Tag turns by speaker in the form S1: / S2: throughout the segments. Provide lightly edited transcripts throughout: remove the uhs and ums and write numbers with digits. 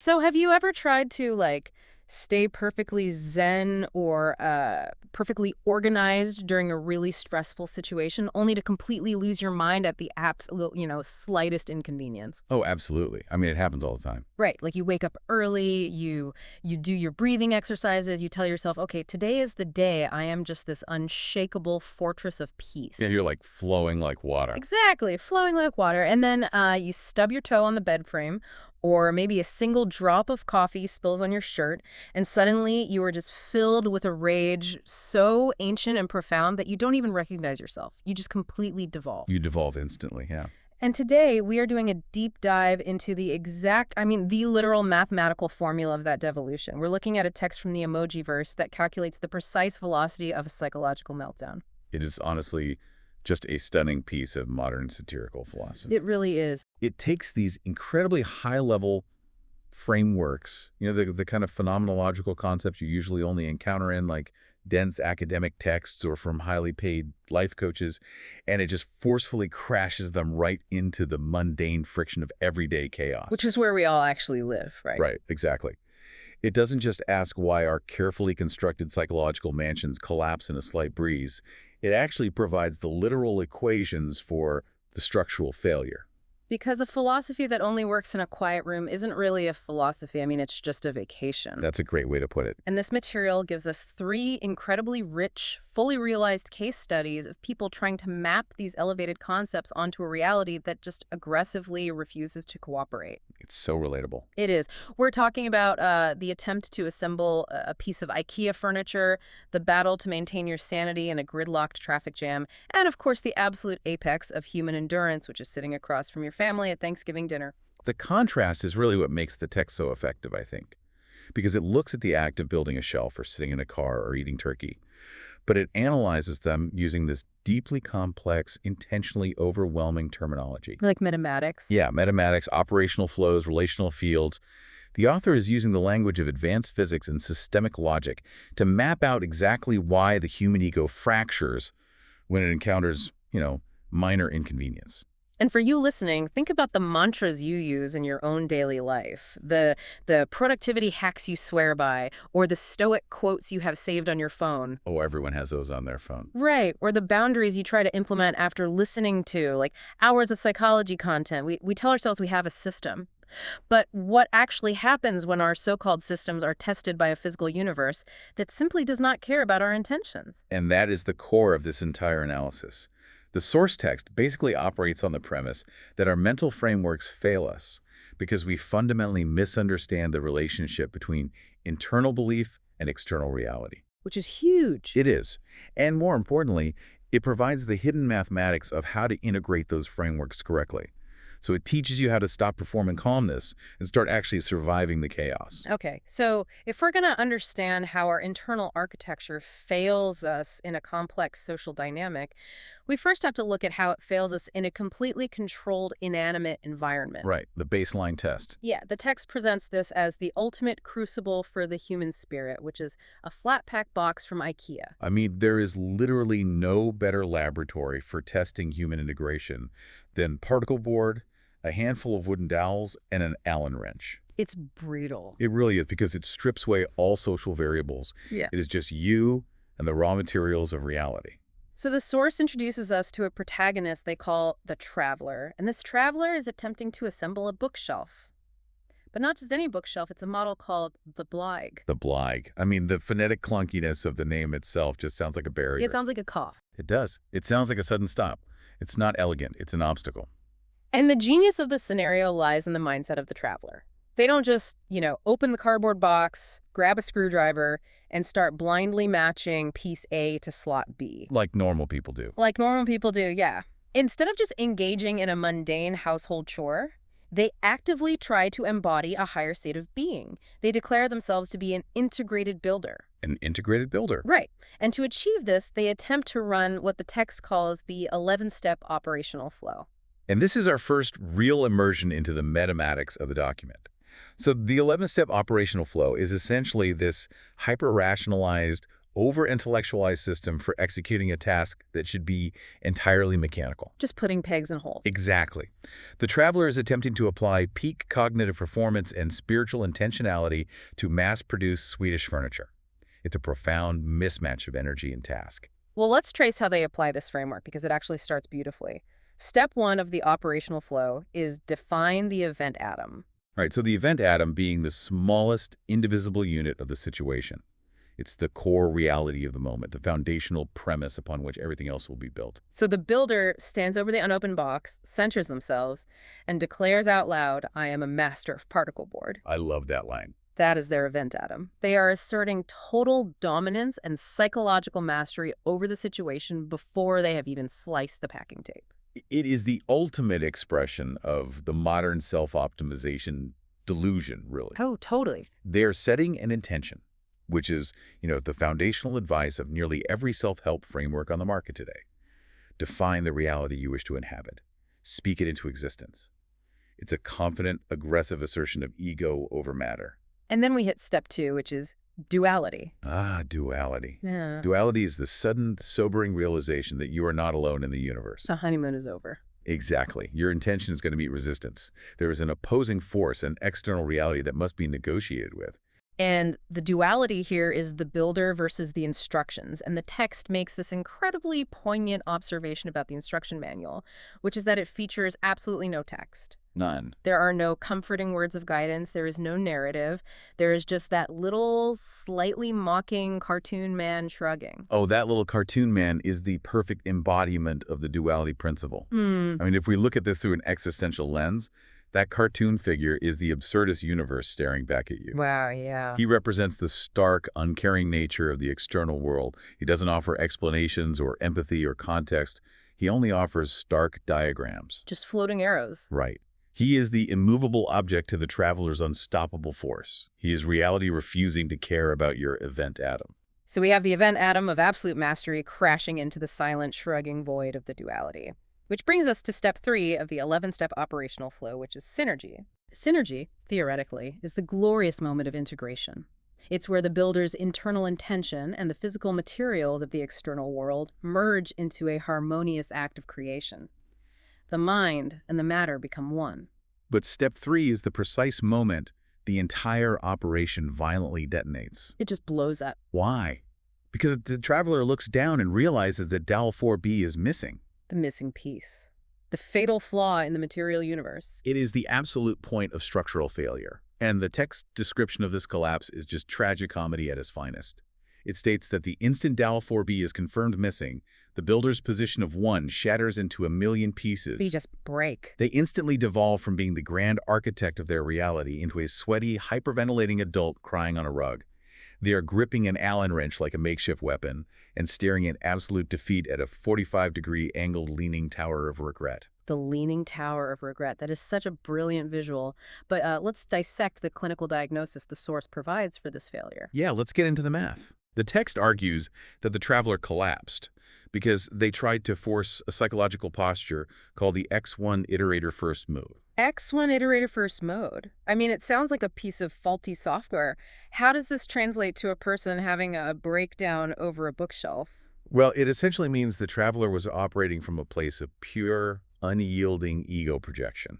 S1: So have you ever tried to, like, stay perfectly zen or perfectly organized during a really stressful situation, only to completely lose your mind at the absolute, slightest inconvenience?
S2: Oh, absolutely. I mean, it happens all the time.
S1: Right, like you wake up early, you do your breathing exercises, you tell yourself, "Okay, today is the day I am just this unshakable fortress of
S2: Yeah,
S1: peace."
S2: you're like flowing like water.
S1: Exactly, flowing like water. And then you stub your toe on the bed frame, or maybe a single drop of coffee spills on your shirt, and suddenly you are just filled with a rage so ancient and profound that you don't even recognize yourself. You just completely devolve.
S2: You devolve instantly, yeah.
S1: And today we are doing a deep dive into the exact, I mean, the literal mathematical formula of that devolution. We're looking at a text from the emoji verse that calculates the precise velocity of a psychological meltdown.
S2: It is honestly just a stunning piece of modern satirical philosophy.
S1: It really is.
S2: It takes these incredibly high-level frameworks, the kind of phenomenological concepts you usually only encounter in like dense academic texts or from highly paid life coaches, and it just forcefully crashes them right into the mundane friction of everyday
S1: Which
S2: chaos.
S1: is where we all actually live, right?
S2: Right, exactly. It doesn't just ask why our carefully constructed psychological mansions collapse in a slight breeze. It actually provides the literal equations for the structural failure.
S1: Because a philosophy that only works in a quiet room isn't really a philosophy. I mean, it's just a vacation.
S2: That's a great way to put it.
S1: And this material gives us three incredibly rich, fully realized case studies of people trying to map these elevated concepts onto a reality that just aggressively refuses to cooperate.
S2: It's so relatable.
S1: It is. We're talking about the attempt to assemble a piece of IKEA furniture, the battle to maintain your sanity in a gridlocked traffic jam, and of course the absolute apex of human endurance, which is sitting across from your family at Thanksgiving dinner.
S2: The contrast is really what makes the text so effective, I think, because it looks at the act of building a shelf or sitting in a car or eating turkey, but it analyzes them using this deeply complex, intentionally overwhelming terminology.
S1: Like metamatics.
S2: Yeah, mathematics, operational flows, relational fields. The author is using the language of advanced physics and systemic logic to map out exactly why the human ego fractures when it encounters, minor inconvenience.
S1: And for you listening, think about the mantras you use in your own daily life, the productivity hacks you swear by, or the stoic quotes you have saved on your phone.
S2: Oh, everyone has those on their phone.
S1: Right, or the boundaries you try to implement after listening to, like, hours of psychology content. We tell ourselves we have a system. But what actually happens when our so-called systems are tested by a physical universe that simply does not care about our intentions?
S2: And that is the core of this entire analysis. The source text basically operates on the premise that our mental frameworks fail us because we fundamentally misunderstand the relationship between internal belief and external reality.
S1: Which is huge.
S2: It is. And more importantly, it provides the hidden mathematics of how to integrate those frameworks correctly. So it teaches you how to stop performing calmness and start actually surviving the chaos.
S1: Okay, so if we're going to understand how our internal architecture fails us in a complex social dynamic, we first have to look at how it fails us in a completely controlled, inanimate environment.
S2: Right, the baseline test.
S1: Yeah, the text presents this as the ultimate crucible for the human spirit, which is a flat-pack box from IKEA.
S2: I mean, there is literally no better laboratory for testing human integration than particle board, a handful of wooden dowels, and an Allen wrench.
S1: It's brutal.
S2: It really is because it strips away all social variables.
S1: Yeah.
S2: It is just you and the raw materials of reality.
S1: So the source introduces us to a protagonist they call the Traveler, and this Traveler is attempting to assemble a bookshelf. But not just any bookshelf, it's a model called the Blig.
S2: The Blig. I mean, the phonetic clunkiness of the name itself just sounds like a barrier.
S1: It sounds like a cough.
S2: It does. It sounds like a sudden stop. It's not elegant. It's an obstacle.
S1: And the genius of the scenario lies in the mindset of the Traveler. They don't just, open the cardboard box, grab a screwdriver, and start blindly matching piece A to slot B.
S2: Like normal people do.
S1: Like normal people do, yeah. Instead of just engaging in a mundane household chore, they actively try to embody a higher state of being. They declare themselves to be an integrated builder.
S2: An integrated builder.
S1: Right. And to achieve this, they attempt to run what the text calls the 11-step operational flow.
S2: And this is our first real immersion into the metamatics of the document. So the 11-step operational flow is essentially this hyper-rationalized, over-intellectualized system for executing a task that should be entirely mechanical.
S1: Just putting pegs in holes.
S2: Exactly. The traveler is attempting to apply peak cognitive performance and spiritual intentionality to mass-produce Swedish furniture. It's a profound mismatch of energy and task.
S1: Well, let's trace how they apply this framework because it actually starts beautifully. Step 1 of the operational flow is define the event atom.
S2: All right, so the event atom being the smallest indivisible unit of the situation. It's the core reality of the moment, the foundational premise upon which everything else will be built.
S1: So the builder stands over the unopened box, centers themselves, and declares out loud, "I am a master of particle board."
S2: I love that line.
S1: That is their event atom. They are asserting total dominance and psychological mastery over the situation before they have even sliced the packing tape.
S2: It is the ultimate expression of the modern self-optimization delusion, really.
S1: Oh, totally.
S2: They're setting an intention, which is, the foundational advice of nearly every self-help framework on the market today. Define the reality you wish to inhabit. Speak it into existence. It's a confident, aggressive assertion of ego over matter.
S1: And then we hit step 2, which is duality.
S2: Ah, duality.
S1: Yeah.
S2: Duality is the sudden, sobering realization that you are not alone in the universe.
S1: The honeymoon is over.
S2: Exactly. Your intention is going to meet resistance. There is an opposing force, an external reality that must be negotiated with.
S1: And the duality here is the builder versus the instructions. And the text makes this incredibly poignant observation about the instruction manual, which is that it features absolutely no text.
S2: None.
S1: There are no comforting words of guidance. There is no narrative. There is just that little, slightly mocking cartoon man shrugging.
S2: Oh, that little cartoon man is the perfect embodiment of the duality principle. I mean, if we look at this through an existential lens, that cartoon figure is the absurdist universe staring back at you.
S1: Wow, yeah.
S2: He represents the stark, uncaring nature of the external world. He doesn't offer explanations or empathy or context. He only offers stark diagrams.
S1: Just floating arrows.
S2: Right. He is the immovable object to the traveler's unstoppable force. He is reality refusing to care about your event atom.
S1: So we have the event atom of absolute mastery crashing into the silent, shrugging void of the duality. Which brings us to step 3 of the 11-step operational flow, which is synergy. Synergy, theoretically, is the glorious moment of integration. It's where the builder's internal intention and the physical materials of the external world merge into a harmonious act of creation. The mind and the matter become one.
S2: But step 3 is the precise moment the entire operation violently detonates.
S1: It just blows up.
S2: Why? Because the traveler looks down and realizes that dowel 4B is missing.
S1: The missing piece. The fatal flaw in the material universe.
S2: It is the absolute point of structural failure. And the text description of this collapse is just tragicomedy at its finest. It states that the instant dowel 4B is confirmed missing, the builder's position of 1 shatters into a million pieces.
S1: They just break.
S2: They instantly devolve from being the grand architect of their reality into a sweaty, hyperventilating adult crying on a rug. They are gripping an Allen wrench like a makeshift weapon and staring in absolute defeat at a 45-degree angled leaning tower of regret.
S1: The leaning tower of regret. That is such a brilliant visual. But let's dissect the clinical diagnosis the source provides for this failure.
S2: Yeah, let's get into the math. The text argues that the traveler collapsed because they tried to force a psychological posture called the X1 Iterator-First mode.
S1: X1 Iterator-First mode. I mean, it sounds like a piece of faulty software. How does this translate to a person having a breakdown over a bookshelf?
S2: Well, it essentially means the traveler was operating from a place of pure, unyielding ego projection.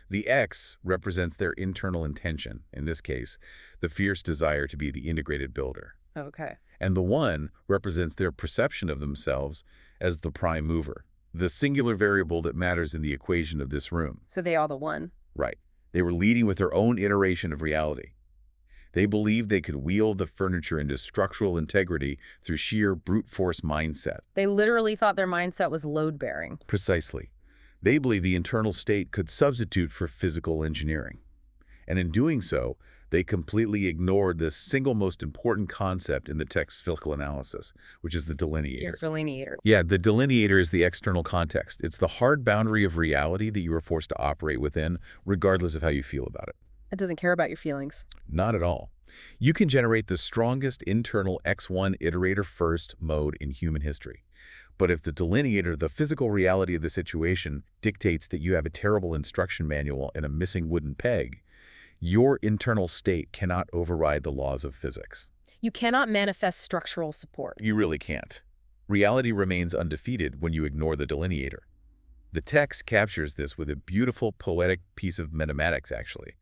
S2: The X represents their internal intention, in this case, the fierce desire to be the integrated builder.
S1: Okay.
S2: And the 1 represents their perception of themselves as the prime mover, the singular variable that matters in the equation of this room.
S1: So they are the 1.
S2: Right. They were leading with their own iteration of reality. They believed they could wield the furniture into structural integrity through sheer brute force mindset.
S1: They literally thought their mindset was load-bearing.
S2: Precisely. They believed the internal state could substitute for physical engineering. And in doing so, they completely ignored the single most important concept in the text's physical analysis, which is the delineator.
S1: Delineator.
S2: Yeah, the delineator is the external context. It's the hard boundary of reality that you are forced to operate within, regardless of how you feel about it.
S1: It doesn't care about your feelings.
S2: Not at all. You can generate the strongest internal X1 Iterator-First mode in human history. But if the delineator, the physical reality of the situation, dictates that you have a terrible instruction manual and a missing wooden peg, your internal state cannot override the laws of physics.
S1: You cannot manifest structural support.
S2: You really can't. Reality remains undefeated when you ignore the delineator. The text captures this with a beautiful, poetic piece of mathematics, actually.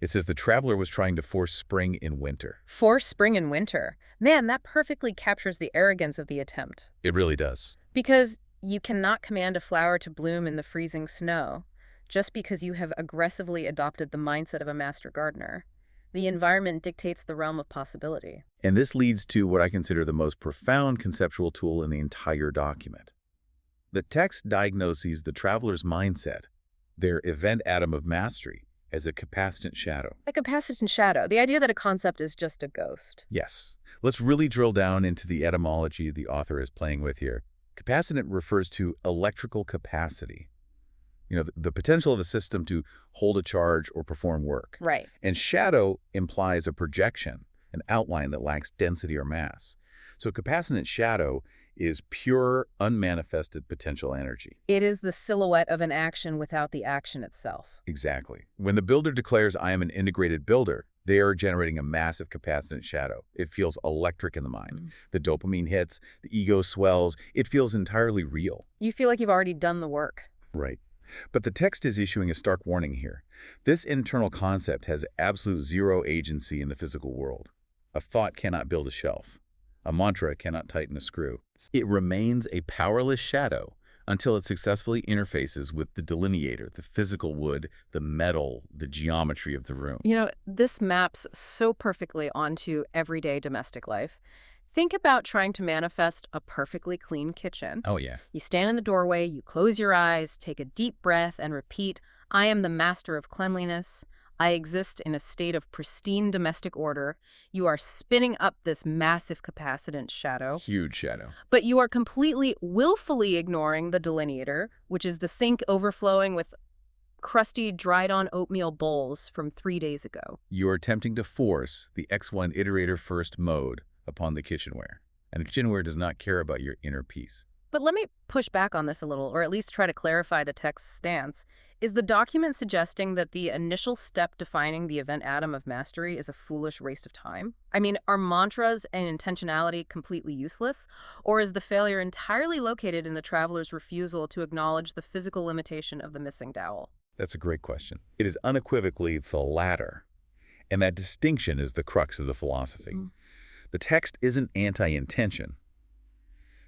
S2: It says the traveler was trying to force spring in winter.
S1: Force spring and winter. Man, that perfectly captures the arrogance of the attempt.
S2: It really does.
S1: Because you cannot command a flower to bloom in the freezing snow just because you have aggressively adopted the mindset of a master gardener. The environment dictates the realm of possibility.
S2: And this leads to what I consider the most profound conceptual tool in the entire document. The text diagnoses the traveler's mindset, their event atom of mastery, as a capacitance shadow.
S1: A capacitance shadow, the idea that a concept is just a ghost.
S2: Yes. Let's really drill down into the etymology the author is playing with here. Capacitant refers to electrical capacity. The potential of a system to hold a charge or perform work.
S1: Right.
S2: And shadow implies a projection, an outline that lacks density or mass. So capacitant shadow is pure, unmanifested potential energy.
S1: It is the silhouette of an action without the action itself.
S2: Exactly. When the builder declares, "I am an integrated builder," they are generating a massive capacitant shadow. It feels electric in the mind. The dopamine hits, the ego swells. It feels entirely real.
S1: You feel like you've already done the work.
S2: Right. But the text is issuing a stark warning here. This internal concept has absolute zero agency in the physical world. A thought cannot build a shelf. A mantra cannot tighten a screw. It remains a powerless shadow until it successfully interfaces with the delineator, the physical wood, the metal, the geometry of the room.
S1: This maps so perfectly onto everyday domestic life. Think about trying to manifest a perfectly clean kitchen.
S2: Oh, yeah.
S1: You stand in the doorway, you close your eyes, take a deep breath, and repeat, "I am the master of cleanliness. I exist in a state of pristine domestic order." You are spinning up this massive capacitance shadow.
S2: Huge shadow.
S1: But you are completely, willfully ignoring the delineator, which is the sink overflowing with crusty, dried-on oatmeal bowls from 3 days ago.
S2: You are attempting to force the X1 Iterator-First mode upon the kitchenware. And the kitchenware does not care about your inner peace.
S1: But let me push back on this a little, or at least try to clarify the text's stance. Is the document suggesting that the initial step defining the event atom of mastery is a foolish waste of time? I mean, are mantras and intentionality completely useless? Or is the failure entirely located in the traveler's refusal to acknowledge the physical limitation of the missing dowel?
S2: That's a great question. It is unequivocally the latter. And that distinction is the crux of the philosophy. The text isn't anti-intention.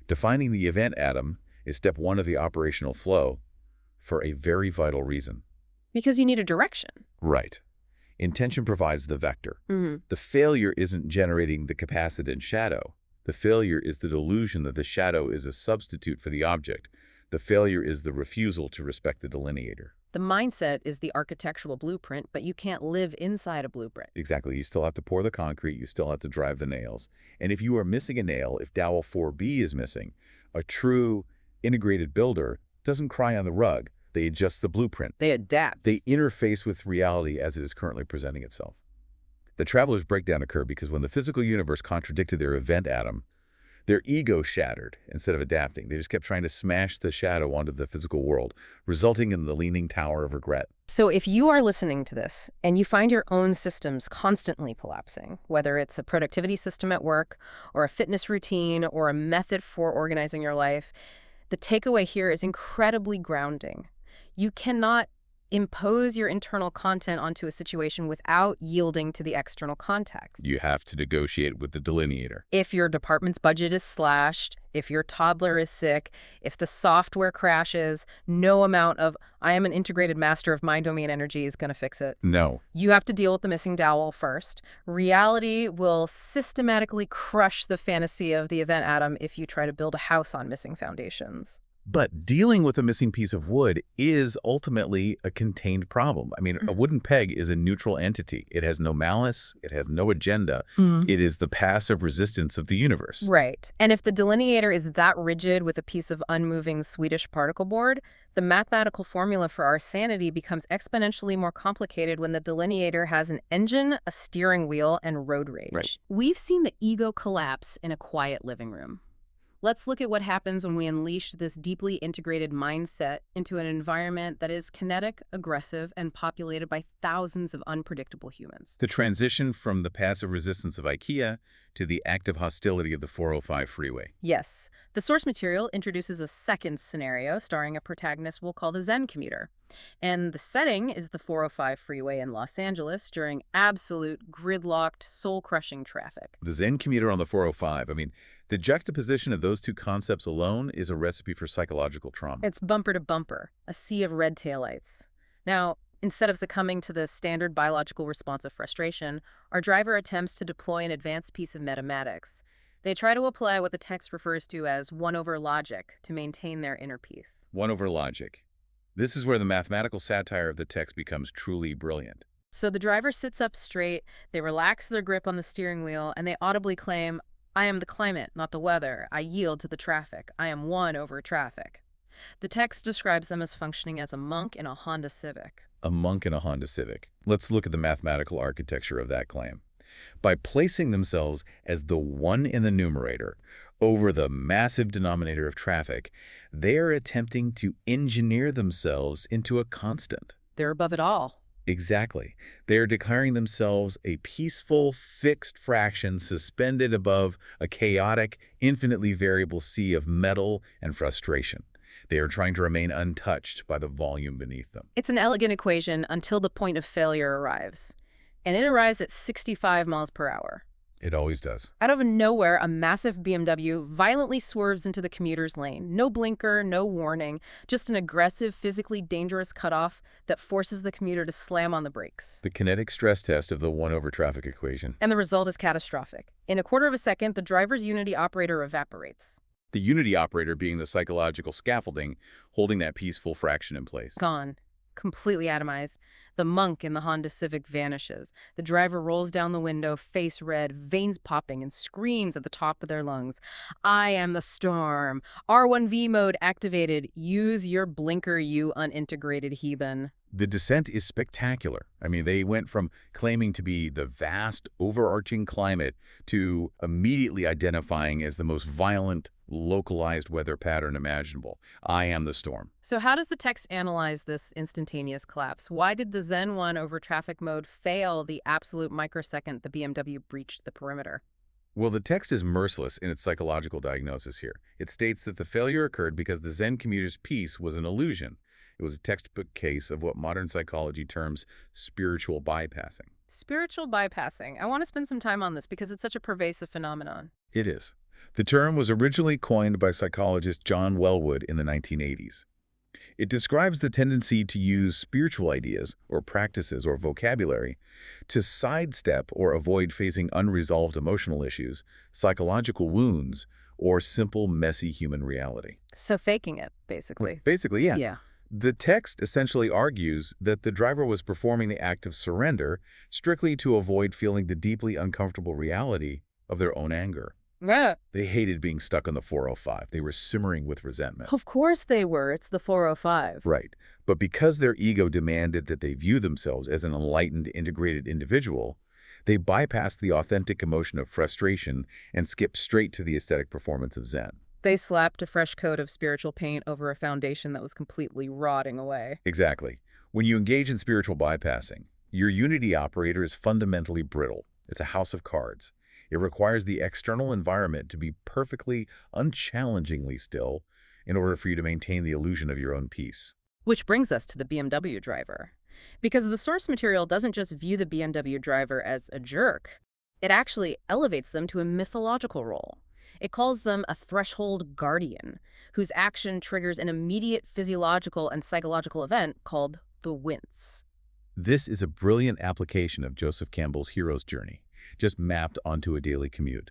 S2: Defining the event atom is step one of the operational flow for a very vital reason.
S1: Because you need a direction.
S2: Right. Intention provides the vector. The failure isn't generating the capacitant shadow. The failure is the delusion that the shadow is a substitute for the object. The failure is the refusal to respect the delineator.
S1: The mindset is the architectural blueprint, but you can't live inside a blueprint.
S2: Exactly. You still have to pour the concrete. You still have to drive the nails. And if you are missing a nail, if dowel 4B is missing, a true integrated builder doesn't cry on the rug. They adjust the blueprint.
S1: They adapt.
S2: They interface with reality as it is currently presenting itself. The traveler's breakdown occurred because when the physical universe contradicted their event atom, their ego shattered instead of adapting. They just kept trying to smash the shadow onto the physical world, resulting in the leaning tower of regret.
S1: So if you are listening to this and you find your own systems constantly collapsing, whether it's a productivity system at work or a fitness routine or a method for organizing your life, the takeaway here is incredibly grounding. You cannot impose your internal content onto a situation without yielding to the external context.
S2: You have to negotiate with the delineator.
S1: If your department's budget is slashed, if your toddler is sick, if the software crashes, no amount of "I am an integrated master of my domain energy" is going to fix it.
S2: No.
S1: You have to deal with the missing dowel first. Reality will systematically crush the fantasy of the event atom if you try to build a house on missing foundations.
S2: But dealing with a missing piece of wood is ultimately a contained problem. I mean, a wooden peg is a neutral entity. It has no malice. It has no agenda. It is the passive resistance of the universe.
S1: Right. And if the delineator is that rigid with a piece of unmoving Swedish particle board, the mathematical formula for our sanity becomes exponentially more complicated when the delineator has an engine, a steering wheel, and road rage.
S2: Right.
S1: We've seen the ego collapse in a quiet living room. Let's look at what happens when we unleash this deeply integrated mindset into an environment that is kinetic, aggressive, and populated by thousands of unpredictable humans.
S2: The transition from the passive resistance of IKEA to the active hostility of the 405 freeway.
S1: Yes, the source material introduces a second scenario starring a protagonist we'll call the Zen commuter. And the setting is the 405 freeway in Los Angeles during absolute gridlocked, soul-crushing traffic.
S2: The Zen commuter on the 405, I mean, the juxtaposition of those two concepts alone is a recipe for psychological trauma.
S1: It's bumper to bumper, a sea of red taillights. Now, instead of succumbing to the standard biological response of frustration, our driver attempts to deploy an advanced piece of mathematics. They try to apply what the text refers to as 1 over logic to maintain their inner peace.
S2: 1 over logic. This is where the mathematical satire of the text becomes truly brilliant.
S1: So the driver sits up straight, they relax their grip on the steering wheel, and they audibly claim, "I am the climate, not the weather. I yield to the traffic. I am 1 over traffic." The text describes them as functioning as a monk in a Honda Civic.
S2: A monk in a Honda Civic. Let's look at the mathematical architecture of that claim. By placing themselves as the 1 in the numerator over the massive denominator of traffic, they are attempting to engineer themselves into a constant.
S1: They're above it all.
S2: Exactly. They are declaring themselves a peaceful, fixed fraction suspended above a chaotic, infinitely variable sea of metal and frustration. They are trying to remain untouched by the volume beneath them.
S1: It's an elegant equation until the point of failure arrives. And it arrives at 65 miles per hour.
S2: It always does.
S1: Out of nowhere, a massive BMW violently swerves into the commuter's lane. No blinker, no warning, just an aggressive, physically dangerous cutoff that forces the commuter to slam on the brakes.
S2: The kinetic stress test of the 1 over traffic equation.
S1: And the result is catastrophic. In a quarter of a second, the driver's unity operator evaporates.
S2: The unity operator being the psychological scaffolding holding that peaceful fraction in place.
S1: Gone. Completely atomized. The monk in the Honda Civic vanishes. The driver rolls down the window, face red, veins popping, and screams at the top of their lungs, "I am the storm. R1V mode activated. Use your blinker, you unintegrated heathen."
S2: The descent is spectacular. I mean, they went from claiming to be the vast, overarching climate to immediately identifying as the most violent, localized weather pattern imaginable. I am the storm.
S1: So how does the text analyze this instantaneous collapse? Why did the Zen 1 over traffic mode fail the absolute microsecond the BMW breached the perimeter?
S2: Well, the text is merciless in its psychological diagnosis here. It states that the failure occurred because the Zen commuter's peace was an illusion. It was a textbook case of what modern psychology terms spiritual bypassing.
S1: Spiritual bypassing. I want to spend some time on this because it's such a pervasive phenomenon.
S2: It is. The term was originally coined by psychologist John Wellwood in the 1980s. It describes the tendency to use spiritual ideas or practices or vocabulary to sidestep or avoid facing unresolved emotional issues, psychological wounds, or simple, messy human reality.
S1: So faking it, basically.
S2: Basically, yeah.
S1: Yeah.
S2: The text essentially argues that the driver was performing the act of surrender strictly to avoid feeling the deeply uncomfortable reality of their own anger.
S1: Yeah.
S2: They hated being stuck on the 405. They were simmering with resentment.
S1: Of course they were. It's the 405.
S2: Right. But because their ego demanded that they view themselves as an enlightened, integrated individual, they bypassed the authentic emotion of frustration and skipped straight to the aesthetic performance of Zen.
S1: They slapped a fresh coat of spiritual paint over a foundation that was completely rotting away.
S2: Exactly. When you engage in spiritual bypassing, your unity operator is fundamentally brittle. It's a house of cards. It requires the external environment to be perfectly, unchallengingly still in order for you to maintain the illusion of your own peace.
S1: Which brings us to the BMW driver. Because the source material doesn't just view the BMW driver as a jerk, it actually elevates them to a mythological role. It calls them a threshold guardian, whose action triggers an immediate physiological and psychological event called the wince.
S2: This is a brilliant application of Joseph Campbell's hero's journey, just mapped onto a daily commute.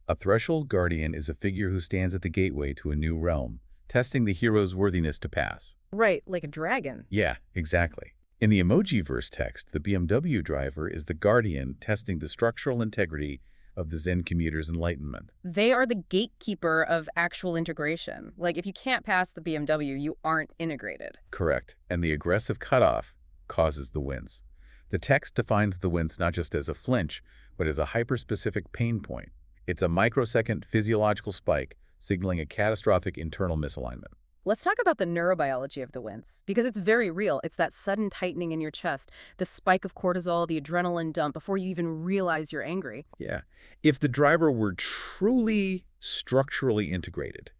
S2: A threshold guardian is a figure who stands at the gateway to a new realm, testing the hero's worthiness to pass.
S1: Right, like a dragon.
S2: Yeah, exactly. In the emoji-verse text, the BMW driver is the guardian testing the structural integrity of the Zen commuter's enlightenment.
S1: They are the gatekeeper of actual integration. Like, if you can't pass the BMW, you aren't integrated.
S2: Correct. And the aggressive cutoff causes the wince. The text defines the wince not just as a flinch, but as a hyperspecific pain point. It's a microsecond physiological spike signaling a catastrophic internal misalignment.
S1: Let's talk about the neurobiology of the wince, because it's very real. It's that sudden tightening in your chest, the spike of cortisol, the adrenaline dump before you even realize you're angry.
S2: Yeah. If the driver were truly structurally integrated,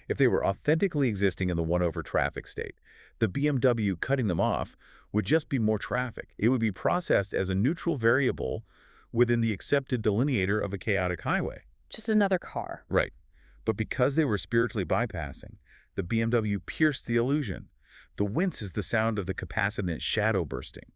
S2: if they were authentically existing in the one-over traffic state, the BMW cutting them off would just be more traffic. It would be processed as a neutral variable within the accepted delineator of a chaotic highway.
S1: Just another car.
S2: Right. But because they were spiritually bypassing, the BMW pierced the illusion. The wince is the sound of the capacitance shadow bursting.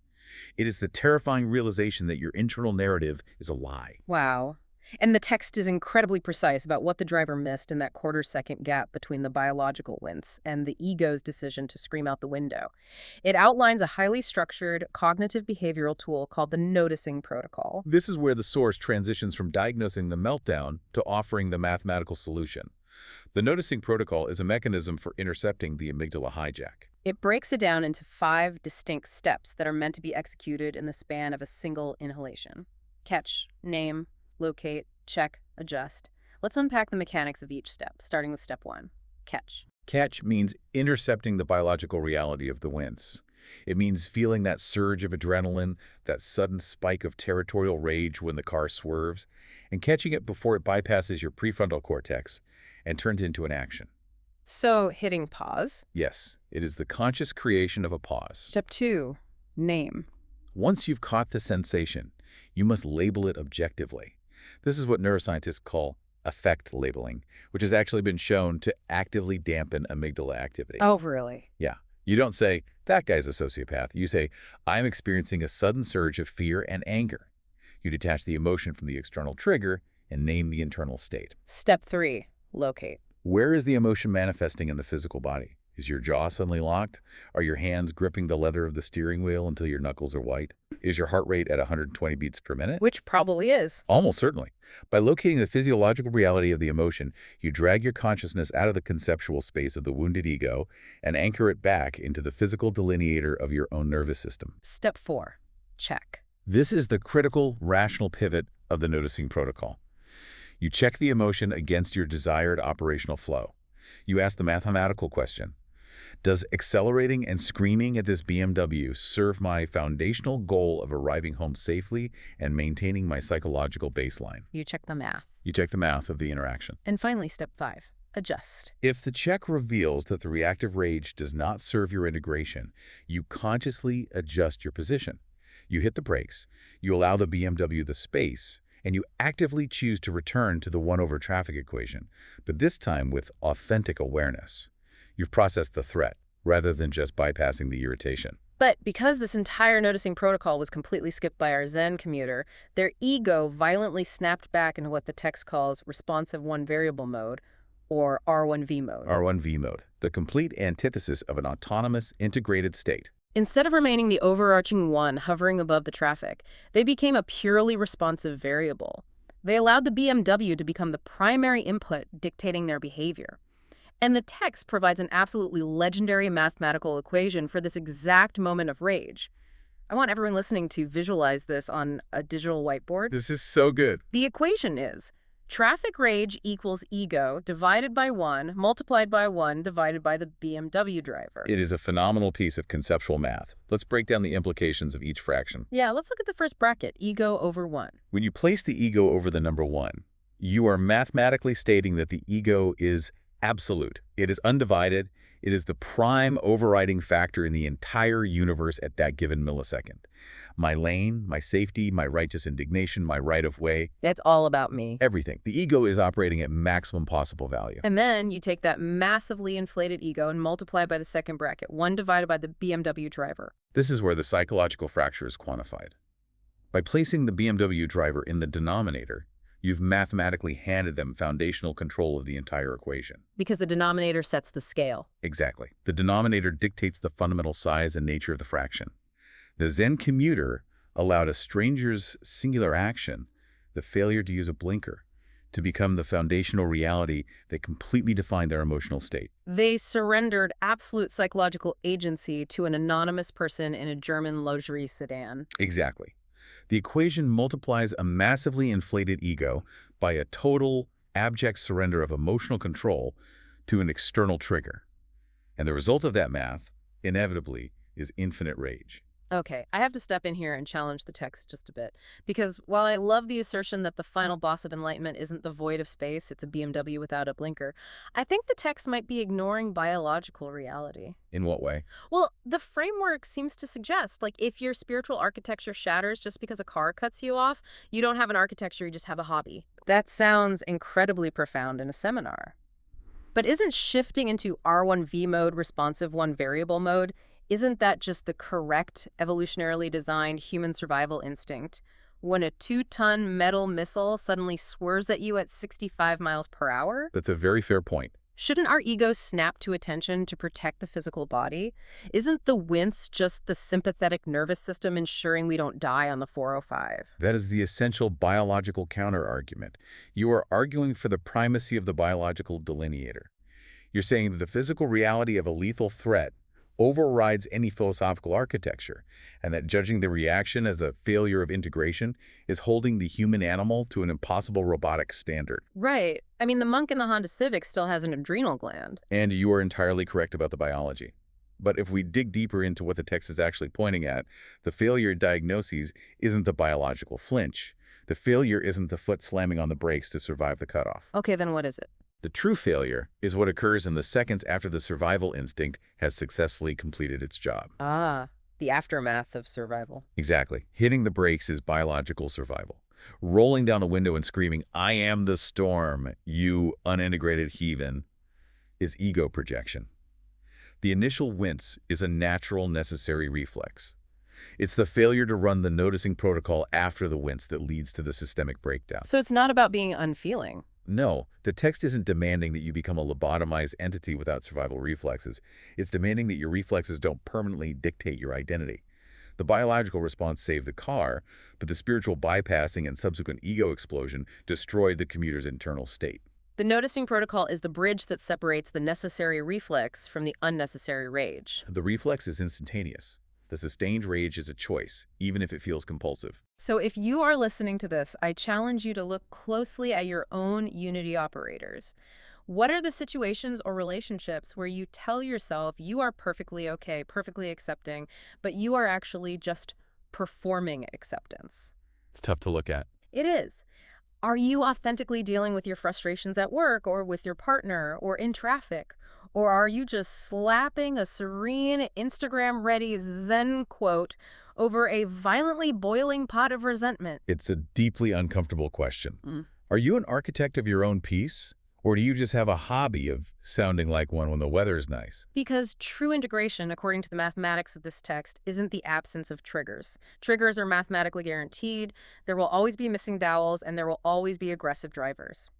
S2: It is the terrifying realization that your internal narrative is a lie.
S1: Wow. And the text is incredibly precise about what the driver missed in that quarter-second gap between the biological wince and the ego's decision to scream out the window. It outlines a highly structured cognitive behavioral tool called the noticing protocol.
S2: This is where the source transitions from diagnosing the meltdown to offering the mathematical solution. The noticing protocol is a mechanism for intercepting the amygdala hijack.
S1: It breaks it down into 5 distinct steps that are meant to be executed in the span of a single inhalation. Catch, name, locate, check, adjust. Let's unpack the mechanics of each step, starting with step 1, catch.
S2: Catch means intercepting the biological reality of the wince. It means feeling that surge of adrenaline, that sudden spike of territorial rage when the car swerves, and catching it before it bypasses your prefrontal cortex and turns into an action.
S1: So, hitting pause.
S2: Yes, it is the conscious creation of a pause.
S1: Step 2, name.
S2: Once you've caught the sensation, you must label it objectively. This is what neuroscientists call affect labeling, which has actually been shown to actively dampen amygdala activity.
S1: Oh, really?
S2: Yeah. You don't say, that guy's a sociopath. You say, I'm experiencing a sudden surge of fear and anger. You detach the emotion from the external trigger and name the internal state.
S1: Step 3, locate.
S2: Where is the emotion manifesting in the physical body? Is your jaw suddenly locked? Are your hands gripping the leather of the steering wheel until your knuckles are white? Is your heart rate at 120 beats per minute?
S1: Which probably is.
S2: Almost certainly. By locating the physiological reality of the emotion, you drag your consciousness out of the conceptual space of the wounded ego and anchor it back into the physical delineator of your own nervous system.
S1: Step 4, check.
S2: This is the critical, rational pivot of the noticing protocol. You check the emotion against your desired operational flow. You ask the mathematical question, does accelerating and screaming at this BMW serve my foundational goal of arriving home safely and maintaining my psychological baseline?
S1: You check the math.
S2: You check the math of the interaction.
S1: And finally, step 5, adjust.
S2: If the check reveals that the reactive rage does not serve your integration, you consciously adjust your position. You hit the brakes, you allow the BMW the space, and you actively choose to return to the one-over traffic equation, but this time with authentic awareness. You've processed the threat, rather than just bypassing the irritation.
S1: But because this entire noticing protocol was completely skipped by our Zen commuter, their ego violently snapped back into what the text calls responsive one-variable mode, or R1V mode.
S2: R1V mode, the complete antithesis of an autonomous, integrated state.
S1: Instead of remaining the overarching one hovering above the traffic, they became a purely responsive variable. They allowed the BMW to become the primary input dictating their behavior. And the text provides an absolutely legendary mathematical equation for this exact moment of rage. I want everyone listening to visualize this on a digital whiteboard.
S2: This is so good.
S1: The equation is traffic rage equals ego divided by 1 multiplied by 1 divided by the BMW driver.
S2: It is a phenomenal piece of conceptual math. Let's break down the implications of each fraction.
S1: Yeah, let's look at the first bracket, ego over 1.
S2: When you place the ego over the number 1, you are mathematically stating that the ego is absolute. It is undivided. It is the prime overriding factor in the entire universe at that given millisecond. My lane, my safety, my righteous indignation, my right of way.
S1: It's all about me.
S2: Everything. The ego is operating at maximum possible value.
S1: And then you take that massively inflated ego and multiply by the second bracket, 1 divided by the BMW driver.
S2: This is where the psychological fracture is quantified. By placing the BMW driver in the denominator, you've mathematically handed them foundational control of the entire equation.
S1: Because the denominator sets the scale.
S2: Exactly. The denominator dictates the fundamental size and nature of the fraction. The Zen commuter allowed a stranger's singular action, the failure to use a blinker, to become the foundational reality that completely defined their emotional state.
S1: They surrendered absolute psychological agency to an anonymous person in a German luxury sedan.
S2: Exactly. The equation multiplies a massively inflated ego by a total, abject surrender of emotional control to an external trigger. And the result of that math, inevitably, is infinite rage.
S1: Okay, I have to step in here and challenge the text just a bit. Because while I love the assertion that the final boss of enlightenment isn't the void of space, it's a BMW without a blinker, I think the text might be ignoring biological reality.
S2: In what way?
S1: Well, the framework seems to suggest, like, if your spiritual architecture shatters just because a car cuts you off, you don't have an architecture, you just have a hobby. That sounds incredibly profound in a seminar. But isn't shifting into R1V mode, responsive one variable mode, isn't that just the correct evolutionarily designed human survival instinct when a 2-ton metal missile suddenly swerves at you at 65 miles per hour?
S2: That's a very fair point.
S1: Shouldn't our ego snap to attention to protect the physical body? Isn't the wince just the sympathetic nervous system ensuring we don't die on the 405?
S2: That is the essential biological counter-argument. You are arguing for the primacy of the biological delineator. You're saying that the physical reality of a lethal threat overrides any philosophical architecture, and that judging the reaction as a failure of integration is holding the human animal to an impossible robotic standard.
S1: Right. I mean, the monk in the Honda Civic still has an adrenal gland.
S2: And you are entirely correct about the biology. But if we dig deeper into what the text is actually pointing at, the failure diagnoses isn't the biological flinch. The failure isn't the foot slamming on the brakes to survive the cutoff.
S1: Okay, then what is it?
S2: The true failure is what occurs in the seconds after the survival instinct has successfully completed its job.
S1: Ah, the aftermath of survival.
S2: Exactly. Hitting the brakes is biological survival. Rolling down the window and screaming, "I am the storm, you unintegrated heathen," is ego projection. The initial wince is a natural, necessary reflex. It's the failure to run the noticing protocol after the wince that leads to the systemic breakdown.
S1: So it's not about being unfeeling.
S2: No, the text isn't demanding that you become a lobotomized entity without survival reflexes. It's demanding that your reflexes don't permanently dictate your identity. The biological response saved the car, but the spiritual bypassing and subsequent ego explosion destroyed the commuter's internal state.
S1: The noticing protocol is the bridge that separates the necessary reflex from the unnecessary rage.
S2: The reflex is instantaneous. The sustained rage is a choice, even if it feels compulsive.
S1: So if you are listening to this, I challenge you to look closely at your own Unity operators. What are the situations or relationships where you tell yourself you are perfectly okay, perfectly accepting, but you are actually just performing acceptance?
S2: It's tough to look at.
S1: It is. Are you authentically dealing with your frustrations at work or with your partner or in traffic? Or are you just slapping a serene, Instagram-ready Zen quote over a violently boiling pot of resentment?
S2: It's a deeply uncomfortable question. Are you an architect of your own peace? Or do you just have a hobby of sounding like one when the weather is nice?
S1: Because true integration, according to the mathematics of this text, isn't the absence of triggers. Triggers are mathematically guaranteed, there will always be missing dowels, and there will always be aggressive drivers.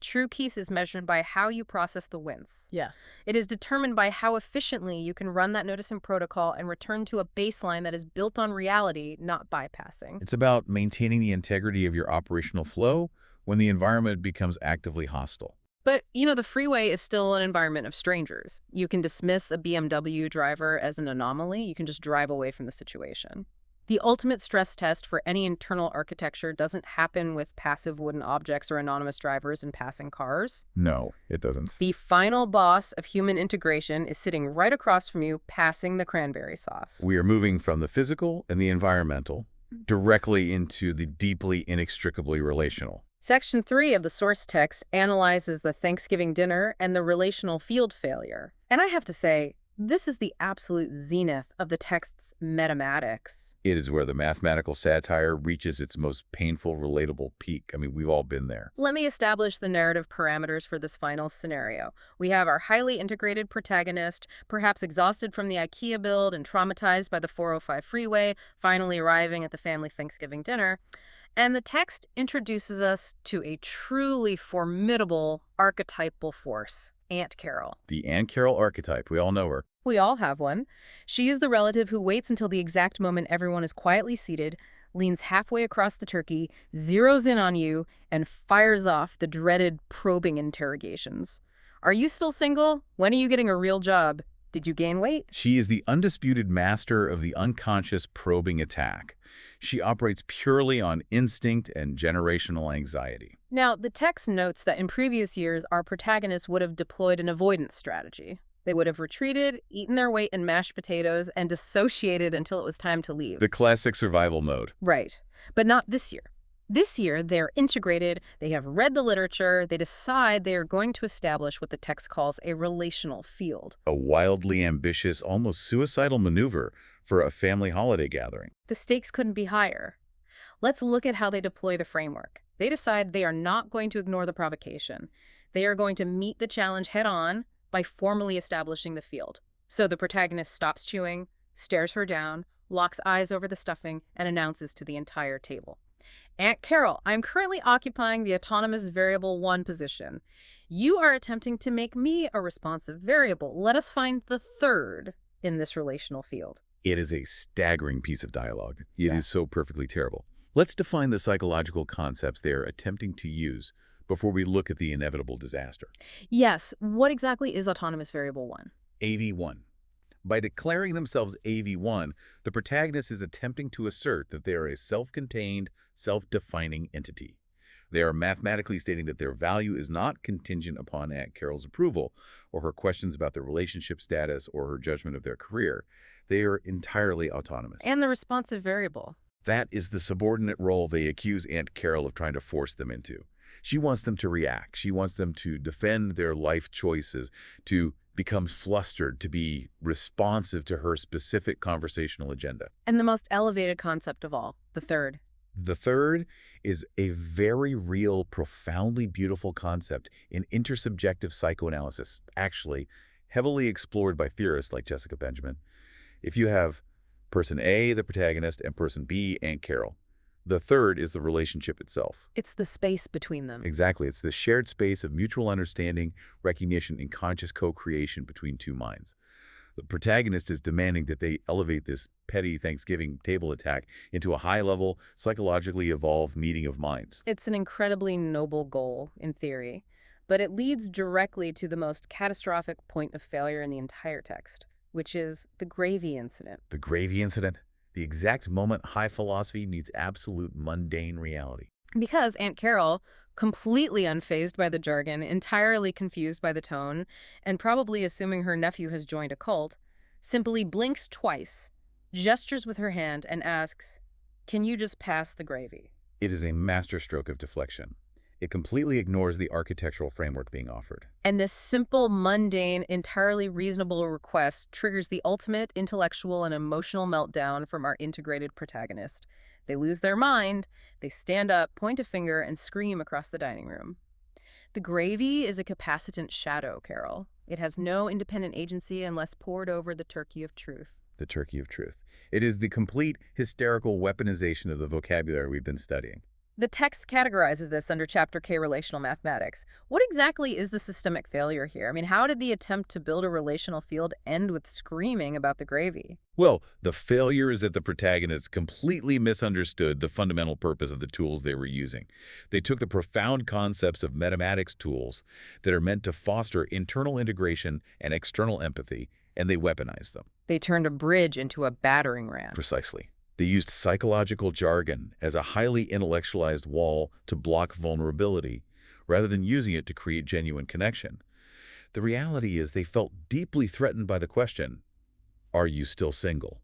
S1: True peace is measured by how you process the wince.
S3: Yes.
S1: It is determined by how efficiently you can run that noticing protocol and return to a baseline that is built on reality, not bypassing.
S2: It's about maintaining the integrity of your operational flow when the environment becomes actively hostile.
S1: But, the freeway is still an environment of strangers. You can dismiss a BMW driver as an anomaly. You can just drive away from the situation. The ultimate stress test for any internal architecture doesn't happen with passive wooden objects or anonymous drivers and passing cars.
S2: No, it doesn't.
S1: The final boss of human integration is sitting right across from you, passing the cranberry sauce.
S2: We are moving from the physical and the environmental directly into the deeply inextricably relational.
S1: Section 3 of the source text analyzes the Thanksgiving dinner and the relational field failure. And I have to say, this is the absolute zenith of the text's metamatics.
S2: It is where the mathematical satire reaches its most painful, relatable peak. I mean, we've all been there.
S1: Let me establish the narrative parameters for this final scenario. We have our highly integrated protagonist, perhaps exhausted from the IKEA build and traumatized by the 405 freeway, finally arriving at the family Thanksgiving dinner. And the text introduces us to a truly formidable archetypal force, Aunt Carol.
S2: The Aunt Carol archetype, we all know her.
S1: We all have one. She is the relative who waits until the exact moment everyone is quietly seated, leans halfway across the turkey, zeroes in on you, and fires off the dreaded probing interrogations. Are you still single? When are you getting a real job? Did you gain weight?
S2: She is the undisputed master of the unconscious probing attack. She operates purely on instinct and generational anxiety.
S1: Now, the text notes that in previous years, our protagonists would have deployed an avoidance strategy. They would have retreated, eaten their weight in mashed potatoes, and dissociated until it was time to leave.
S2: The classic survival mode.
S1: Right. But not this year. This year, they're integrated, they have read the literature, they decide they are going to establish what the text calls a relational field.
S2: A wildly ambitious, almost suicidal maneuver for a family holiday gathering.
S1: The stakes couldn't be higher. Let's look at how they deploy the framework. They decide they are not going to ignore the provocation. They are going to meet the challenge head-on by formally establishing the field. So the protagonist stops chewing, stares her down, locks eyes over the stuffing, and announces to the entire table. Aunt Carol, I'm currently occupying the autonomous variable 1 position. You are attempting to make me a responsive variable. Let us find the third in this relational field.
S2: It is a staggering piece of dialogue. It is so perfectly terrible. Let's define the psychological concepts they are attempting to use before we look at the inevitable disaster.
S1: Yes, what exactly is autonomous variable 1?
S2: AV1. By declaring themselves AV1, the protagonist is attempting to assert that they are a self-contained, self-defining entity. They are mathematically stating that their value is not contingent upon Aunt Carol's approval or her questions about their relationship status or her judgment of their career. They are entirely autonomous.
S1: And the responsive variable.
S2: That is the subordinate role they accuse Aunt Carol of trying to force them into. She wants them to react. She wants them to defend their life choices, to become flustered, to be responsive to her specific conversational agenda.
S1: And the most elevated concept of all, the third.
S2: The third is a very real, profoundly beautiful concept in intersubjective psychoanalysis, actually heavily explored by theorists like Jessica Benjamin. If you have person A, the protagonist, and person B, Aunt Carol, the third is the relationship itself.
S1: It's the space between them.
S2: Exactly. It's the shared space of mutual understanding, recognition, and conscious co-creation between two minds. The protagonist is demanding that they elevate this petty Thanksgiving table attack into a high-level, psychologically evolved meeting of minds.
S1: It's an incredibly noble goal, in theory, but it leads directly to the most catastrophic point of failure in the entire text, which is the gravy incident.
S2: The gravy incident? The exact moment high philosophy meets absolute mundane reality.
S1: Because Aunt Carol, completely unfazed by the jargon, entirely confused by the tone, and probably assuming her nephew has joined a cult, simply blinks twice, gestures with her hand, and asks, "Can you just pass the gravy?"
S2: It is a masterstroke of deflection. It completely ignores the architectural framework being offered.
S1: And this simple, mundane, entirely reasonable request triggers the ultimate intellectual and emotional meltdown from our integrated protagonist. They lose their mind, they stand up, point a finger, and scream across the dining room. The gravy is a capacitant shadow, Carol. It has no independent agency unless poured over the turkey of truth.
S2: The turkey of truth. It is the complete hysterical weaponization of the vocabulary we've been studying.
S1: The text categorizes this under Chapter K, Relational Mathematics. What exactly is the systemic failure here? I mean, how did the attempt to build a relational field end with screaming about the gravy?
S2: Well, the failure is that the protagonists completely misunderstood the fundamental purpose of the tools they were using. They took the profound concepts of mathematics tools that are meant to foster internal integration and external empathy, and they weaponized them.
S1: They turned a bridge into a battering ram.
S2: Precisely. They used psychological jargon as a highly intellectualized wall to block vulnerability, rather than using it to create genuine connection. The reality is they felt deeply threatened by the question, "Are you still single?"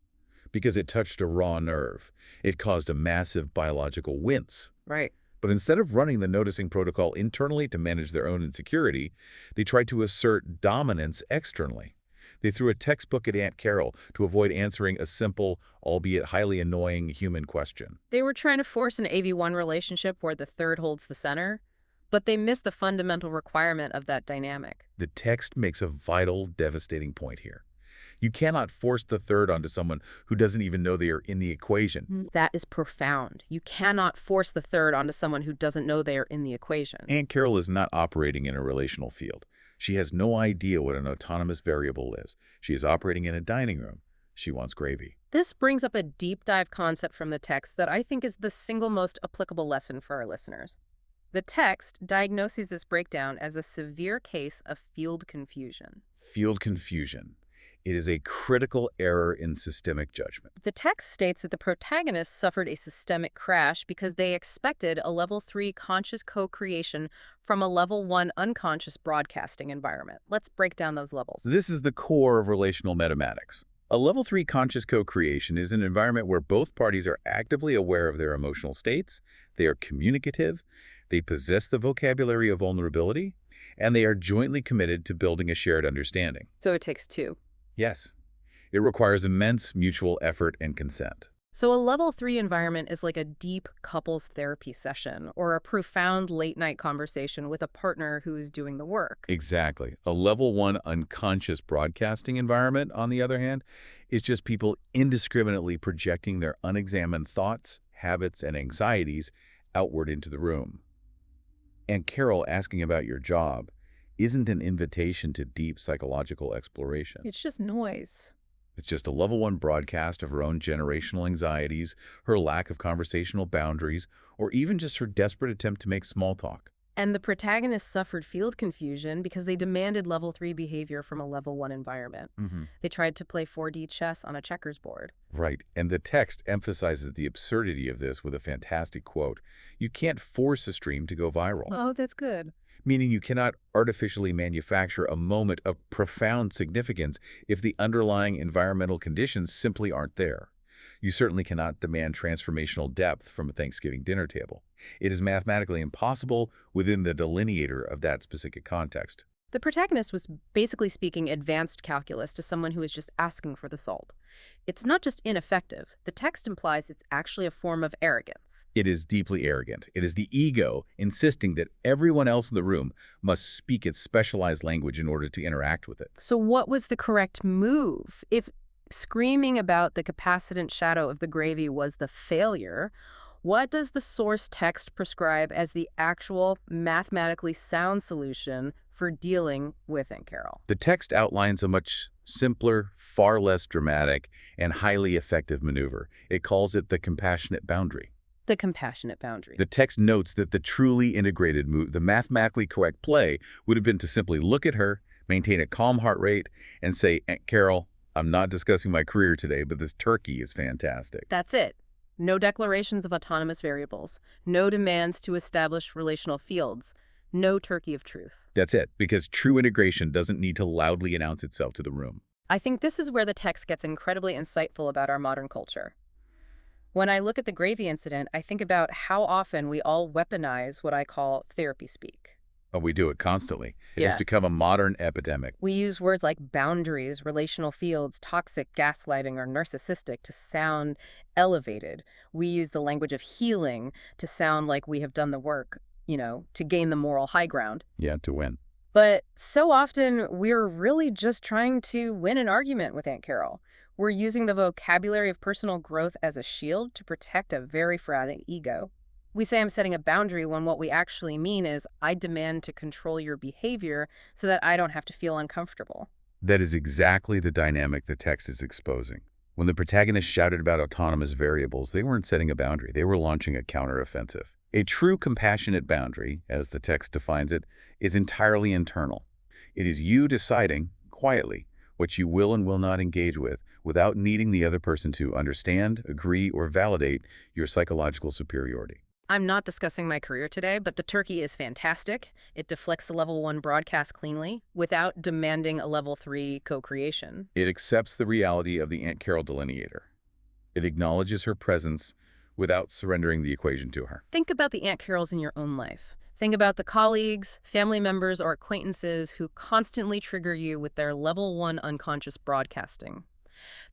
S2: Because it touched a raw nerve. It caused a massive biological wince.
S1: Right.
S2: But instead of running the noticing protocol internally to manage their own insecurity, they tried to assert dominance externally. They threw a textbook at Aunt Carol to avoid answering a simple, albeit highly annoying, human question.
S1: They were trying to force an AV1 relationship where the third holds the center, but they missed the fundamental requirement of that dynamic.
S2: The text makes a vital, devastating point here. You cannot force the third onto someone who doesn't even know they are in the equation.
S1: That is profound. You cannot force the third onto someone who doesn't know they are in the equation.
S2: Aunt Carol is not operating in a relational field. She has no idea what an autonomous variable is. She is operating in a dining room. She wants gravy.
S1: This brings up a deep dive concept from the text that I think is the single most applicable lesson for our listeners. The text diagnoses this breakdown as a severe case of field confusion.
S2: Field confusion. It is a critical error in systemic judgment.
S1: The text states that the protagonists suffered a systemic crash because they expected a level 3 conscious co-creation from a level 1 unconscious broadcasting environment. Let's break down those levels.
S2: This is the core of relational metamatics. A level 3 conscious co-creation is an environment where both parties are actively aware of their emotional states, they are communicative, they possess the vocabulary of vulnerability, and they are jointly committed to building a shared understanding.
S1: So it takes two.
S2: Yes, it requires immense mutual effort and consent.
S1: So a level 3 environment is like a deep couples therapy session or a profound late-night conversation with a partner who's doing the work.
S2: Exactly. A level 1 unconscious broadcasting environment, on the other hand, is just people indiscriminately projecting their unexamined thoughts, habits, and anxieties outward into the room. And Carol asking about your job isn't an invitation to deep psychological exploration.
S1: It's just noise.
S2: It's just a level 1 broadcast of her own generational anxieties, her lack of conversational boundaries, or even just her desperate attempt to make small talk.
S1: And the protagonists suffered field confusion because they demanded level 3 behavior from a level 1 environment. They tried to play 4D chess on a checkers board.
S2: Right, and the text emphasizes the absurdity of this with a fantastic quote. You can't force a stream to go viral.
S1: Oh, that's good.
S2: Meaning you cannot artificially manufacture a moment of profound significance if the underlying environmental conditions simply aren't there. You certainly cannot demand transformational depth from a Thanksgiving dinner table. It is mathematically impossible within the delineator of that specific context.
S1: The protagonist was basically speaking advanced calculus to someone who is just asking for the salt. It's not just ineffective. The text implies it's actually a form of arrogance.
S2: It is deeply arrogant. It is the ego insisting that everyone else in the room must speak its specialized language in order to interact with it.
S1: So what was the correct move? If screaming about the capacitance shadow of the gravy was the failure, what does the source text prescribe as the actual mathematically sound solution for dealing with Aunt Carol?
S2: The text outlines a much simpler, far less dramatic, and highly effective maneuver. It calls it the compassionate boundary.
S1: The compassionate boundary.
S2: The text notes that the truly integrated move, the mathematically correct play, would have been to simply look at her, maintain a calm heart rate, and say, Aunt Carol, I'm not discussing my career today, but this turkey is fantastic.
S1: That's it. No declarations of autonomous variables. No demands to establish relational fields. No turkey of truth.
S2: That's it, because true integration doesn't need to loudly announce itself to the room.
S1: I think this is where the text gets incredibly insightful about our modern culture. When I look at the gravy incident, I think about how often we all weaponize what I call therapy speak.
S2: Oh, we do it constantly. It
S1: Yeah.
S2: has become a modern epidemic.
S1: We use words like boundaries, relational fields, toxic, gaslighting, or narcissistic to sound elevated. We use the language of healing to sound like we have done the work, to gain the moral high ground.
S2: Yeah, to win.
S1: But so often, we're really just trying to win an argument with Aunt Carol. We're using the vocabulary of personal growth as a shield to protect a very fragile ego. We say I'm setting a boundary when what we actually mean is I demand to control your behavior so that I don't have to feel uncomfortable.
S2: That is exactly the dynamic the text is exposing. When the protagonist shouted about autonomous variables, they weren't setting a boundary. They were launching a counteroffensive. A true compassionate boundary, as the text defines it, is entirely internal. It is you deciding, quietly, what you will and will not engage with without needing the other person to understand, agree, or validate your psychological superiority.
S1: I'm not discussing my career today, but the turkey is fantastic. It deflects the level 1 broadcast cleanly without demanding a level 3 co-creation.
S2: It accepts the reality of the Aunt Carol delineator. It acknowledges her presence without surrendering the equation to her.
S1: Think about the Aunt Carols in your own life. Think about the colleagues, family members, or acquaintances who constantly trigger you with their level 1 unconscious broadcasting.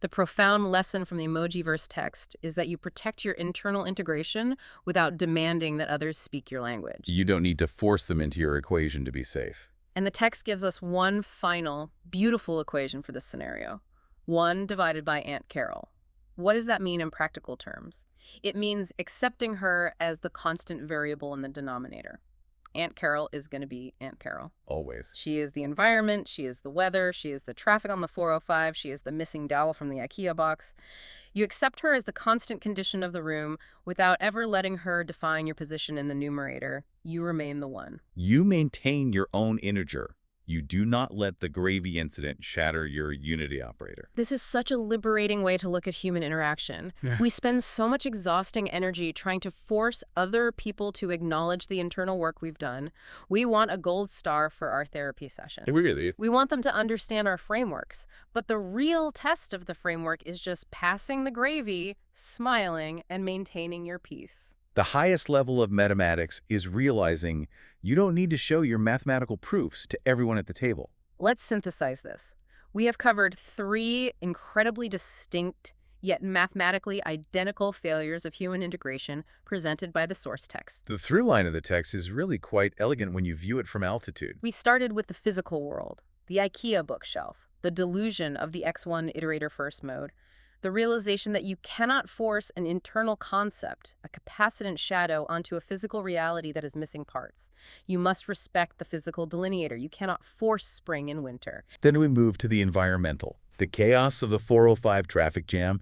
S1: The profound lesson from the emoji-verse text is that you protect your internal integration without demanding that others speak your language.
S2: You don't need to force them into your equation to be safe.
S1: And the text gives us one final, beautiful equation for this scenario. 1 divided by Aunt Carol. What does that mean in practical terms? It means accepting her as the constant variable in the denominator. Aunt Carol is going to be Aunt Carol.
S2: Always.
S1: She is the environment, she is the weather, she is the traffic on the 405, she is the missing dowel from the IKEA box. You accept her as the constant condition of the room without ever letting her define your position in the numerator. You remain the one.
S2: You maintain your own integer. You do not let the gravy incident shatter your Unity operator.
S1: This is such a liberating way to look at human interaction.
S2: Yeah.
S1: We spend so much exhausting energy trying to force other people to acknowledge the internal work we've done. We want a gold star for our therapy sessions.
S2: Really?
S1: We want them to understand our frameworks. But the real test of the framework is just passing the gravy, smiling, and maintaining your peace.
S2: The highest level of mathematics is realizing you don't need to show your mathematical proofs to everyone at the table.
S1: Let's synthesize this. We have covered 3 incredibly distinct, yet mathematically identical failures of human integration presented by the source text.
S2: The through line of the text is really quite elegant when you view it from altitude.
S1: We started with the physical world, the IKEA bookshelf, the delusion of the X1 Iterator-First mode, the realization that you cannot force an internal concept, a capacitance shadow, onto a physical reality that is missing parts. You must respect the physical delineator. You cannot force spring in winter.
S2: Then we move to the environmental, the chaos of the 405 traffic jam,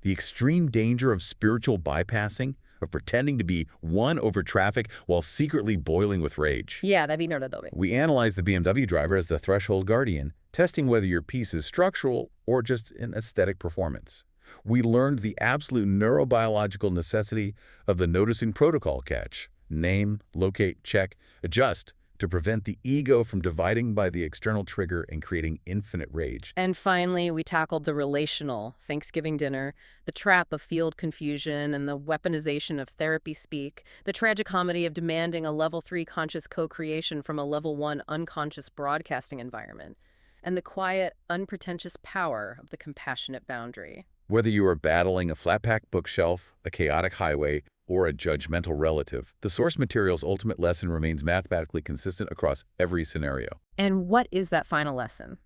S2: the extreme danger of spiritual bypassing, of pretending to be one over traffic while secretly boiling with rage.
S1: Yeah, that'd be nerdadobe.
S2: We analyze the BMW Driver as the threshold guardian, testing whether your piece is structural or just an aesthetic performance. We learned the absolute neurobiological necessity of the noticing protocol catch: name, locate, check, adjust, to prevent the ego from dividing by the external trigger and creating infinite rage.
S1: And finally, we tackled the relational Thanksgiving dinner, the trap of field confusion and the weaponization of therapy speak, the tragicomedy of demanding a level 3 conscious co-creation from a level 1 unconscious broadcasting environment, and the quiet, unpretentious power of the compassionate boundary.
S2: Whether you are battling a flat-pack bookshelf, a chaotic highway, or a judgmental relative, the source material's ultimate lesson remains mathematically consistent across every scenario.
S1: And what is that final lesson?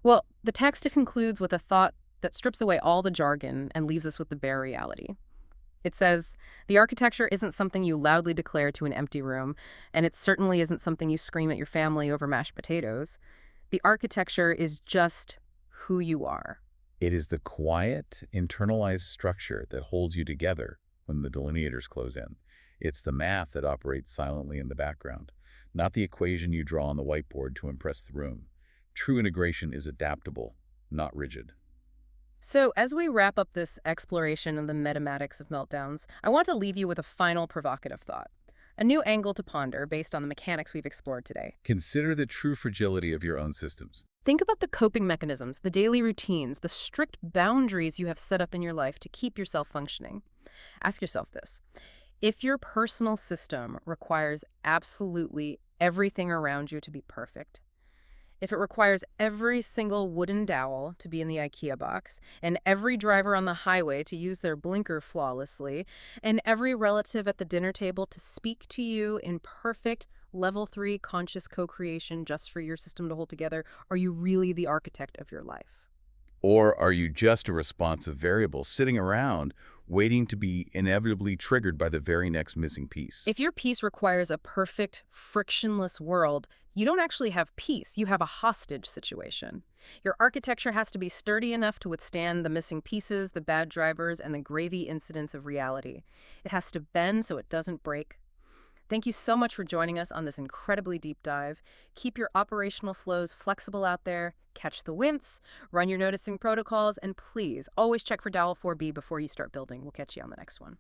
S1: Well, the text concludes with a thought that strips away all the jargon and leaves us with the bare reality. It says, the architecture isn't something you loudly declare to an empty room, and it certainly isn't something you scream at your family over mashed potatoes. The architecture is just who you are.
S2: It is the quiet, internalized structure that holds you together when the delineators close in. It's the math that operates silently in the background, not the equation you draw on the whiteboard to impress the room. True integration is adaptable, not rigid.
S1: So as we wrap up this exploration of the metamatics of meltdowns, I want to leave you with a final provocative thought. A new angle to ponder based on the mechanics we've explored today.
S2: Consider the true fragility of your own systems.
S1: Think about the coping mechanisms, the daily routines, the strict boundaries you have set up in your life to keep yourself functioning. Ask yourself this. If your personal system requires absolutely everything around you to be perfect, if it requires every single wooden dowel to be in the IKEA box, and every driver on the highway to use their blinker flawlessly, and every relative at the dinner table to speak to you in perfect level 3 conscious co-creation just for your system to hold together, are you really the architect of your life?
S2: Or are you just a responsive variable sitting around waiting to be inevitably triggered by the very next missing piece?
S1: If your piece requires a perfect, frictionless world, you don't actually have peace, you have a hostage situation. Your architecture has to be sturdy enough to withstand the missing pieces, the bad drivers, and the gravy incidents of reality. It has to bend so it doesn't break. Thank you so much for joining us on this incredibly deep dive. Keep your operational flows flexible out there, catch the Wince, run your noticing protocols, and please always check for dowel 4B before you start building. We'll catch you on the next one.